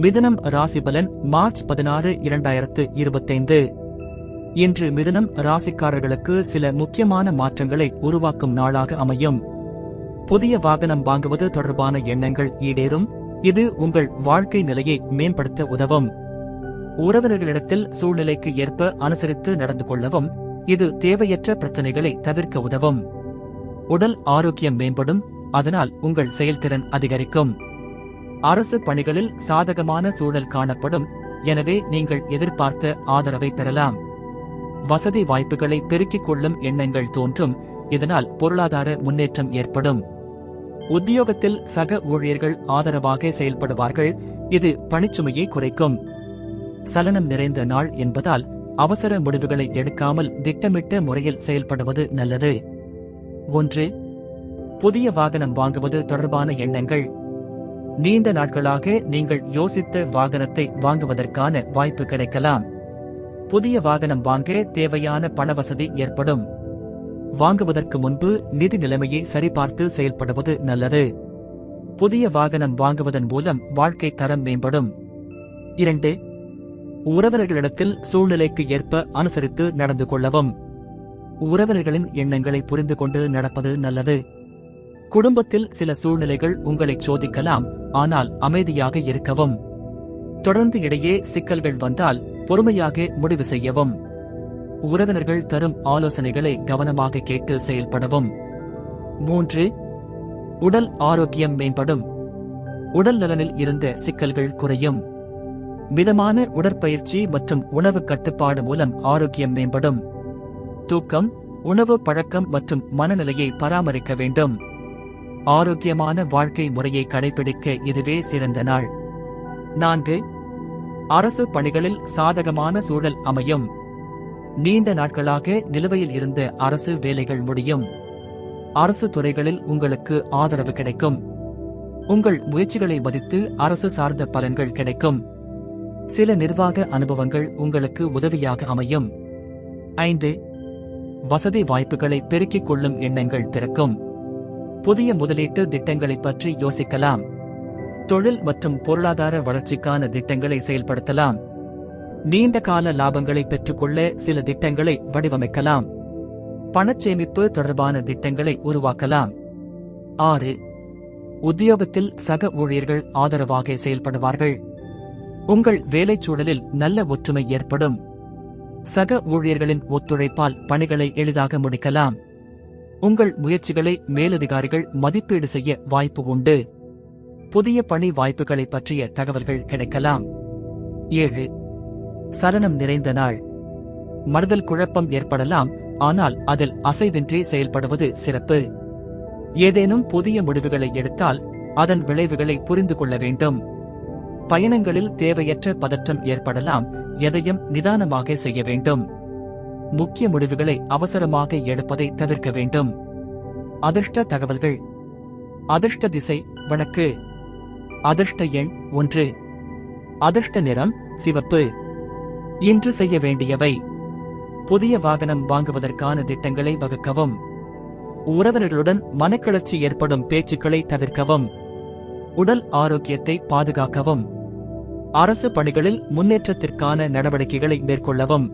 மிதுனம் ராசிபலன் மார்ச் 16, 2025. இன்று மிதுனம் ராசிக்காரர்களுக்கு சில முக்கியமான மாற்றங்களை உருவாக்கும் நாளாக அமையும். புதிய வாகனம் வாங்குவது தொடர்பான எண்ணங்கள் ஈடேறும். இது உங்கள் வாழ்க்கை நிலையை மேம்படுத்த உதவும். உறவினர்களிடத்தில் சூழ்நிலைக்கு ஏற்ப அனுசரித்து நடந்து கொள்ளவும். இது தேவையற்ற பிரச்சனைகளை தவிர்க்க உதவும். உடல் ஆரோக்கியம் மேம்படும். அதனால் உங்கள் செயல்திறன் அதிகரிக்கும். அரசு பணிகளில் சாதகமான சூழல் காணப்படும். எனவே நீங்கள் எதிர்பார்த்த ஆதரவை பெறலாம். வசதி வாய்ப்புகளை பெருக்கிக் கொள்ளும் எண்ணங்கள் தோன்றும். இதனால் பொருளாதார முன்னேற்றம் ஏற்படும். உத்தியோகத்தில் சக ஊழியர்கள் ஆதரவாக செயல்படுவார்கள். இது பணிச்சுமையை குறைக்கும். சலனம் நிறைந்த நாள் என்பதால் அவசர முடிவுகளை எடுக்காமல் திட்டமிட்ட முறையில் செயல்படுவது நல்லது. 1. புதிய வாகனம் வாங்குவது தொடர்பான எண்ணங்கள். நீண்ட நாட்களாக நீங்கள் யோசித்த வாகனத்தை வாங்குவதற்கான வாய்ப்பு கிடைக்கலாம். புதிய வாகனம் வாங்க தேவையான பணவசதி ஏற்படும். வாங்குவதற்கு முன்பு நிதி நிலைமையை சரிபார்த்து செயல்படுவது நல்லது. புதிய வாகனம் வாங்குவதன் மூலம் வாழ்க்கை தரம் மேம்படும். 2. உறவினர்களிடத்தில் சூழ்நிலைக்கு ஏற்ப அனுசரித்து நடந்து கொள்ளவும். உறவினர்களின் எண்ணங்களை புரிந்து கொண்டு நடப்பது நல்லது. குடும்பத்தில் சில சூழ்நிலைகள் உங்களை சோதிக்கலாம். ஆனால் அமைதியாக இருக்கவும். தொடர்ந்து இடையே சிக்கல்கள் வந்தால் பொறுமையாக முடிவு செய்யவும். உறவினர்கள் தரும் ஆலோசனைகளை கவனமாக கேட்டு செயல்படவும். 3. உடல் ஆரோக்கியம் மேம்படும். உடல் நலனில் இருந்த சிக்கல்கள் குறையும். மிதமான உடற்பயிற்சி மற்றும் உணவு கட்டுப்பாடு மூலம் ஆரோக்கியம் மேம்படும். தூக்கம், உணவு பழக்கம் மற்றும் மனநிலையை பராமரிக்க வேண்டும். ஆரோக்கியமான வாழ்க்கை முறையை கடைபிடிக்க இதுவே சிறந்த நாள். 4. அரசு பணிகளில் சாதகமான சூழல் அமையும். நீண்ட நாட்களாக நிலுவையில் இருந்த அரசு வேலைகள் முடியும். அரசு துறைகளில் உங்களுக்கு ஆதரவு கிடைக்கும். உங்கள் முயற்சிகளை மதித்து அரசு சார்ந்த பலன்கள் கிடைக்கும். சில நிர்வாக அனுபவங்கள் உங்களுக்கு உதவியாக அமையும். 5. வசதி வாய்ப்புகளை பெருக்கிக் கொள்ளும் எண்ணங்கள் பிறக்கும். புதிய முதலீட்டு திட்டங்களைப் பற்றி யோசிக்கலாம். தொழில் மற்றும் பொருளாதார வளர்ச்சிக்கான திட்டங்களை செயல்படுத்தலாம். நீண்ட கால லாபங்களை பெற்றுக்கொள்ள சில திட்டங்களை வடிவமைக்கலாம். பணச்சேமிப்பு தொடர்பான திட்டங்களை உருவாக்கலாம். 6. உத்தியோகத்தில் சக ஊழியர்கள் ஆதரவாக செயல்படுவார்கள். உங்கள் வேலைச் சூழலில் நல்ல ஒற்றுமை ஏற்படும். சக ஊழியர்களின் ஒத்துழைப்பால் பணிகளை எளிதாக முடிக்கலாம். உங்கள் முயற்சிகளை மேலதிகாரிகள் மதிப்பீடு செய்ய வாய்ப்பு உண்டு. புதிய பணி வாய்ப்புகளை பற்றிய தகவல்கள் கிடைக்கலாம். 7. சலனம் நிறைந்த நாள். மனதில் குழப்பம் ஏற்படலாம். ஆனால் அதில் அசைவின்றி செயல்படுவது சிறப்பு. ஏதேனும் புதிய முடிவுகளை எடுத்தால் அதன் விளைவுகளை புரிந்து கொள்ள வேண்டும். பயணங்களில் தேவையற்ற பதற்றம் ஏற்படலாம். எதையும் நிதானமாக செய்ய வேண்டும். முக்கிய முடிவுகளை அவசரமாக எடுப்பதை தவிர்க்க வேண்டும். அதிர்ஷ்ட தகவல்கள். அதிர்ஷ்ட திசை வடக்கு. அதிர்ஷ்ட எண் 1. அதிர்ஷ்ட நிறம் சிவப்பு. இன்று செய்ய வேண்டியவை: புதிய வாகனம் வாங்குவதற்கான திட்டங்களை வகுக்கவும். உறவினர்களுடன் மனக்கிளர்ச்சி ஏற்படும் பேச்சுக்களை தவிர்க்கவும். உடல் ஆரோக்கியத்தை பாதுகாக்கவும். அரசு பணிகளில் முன்னேற்றத்திற்கான நடவடிக்கைகளை மேற்கொள்ளவும்.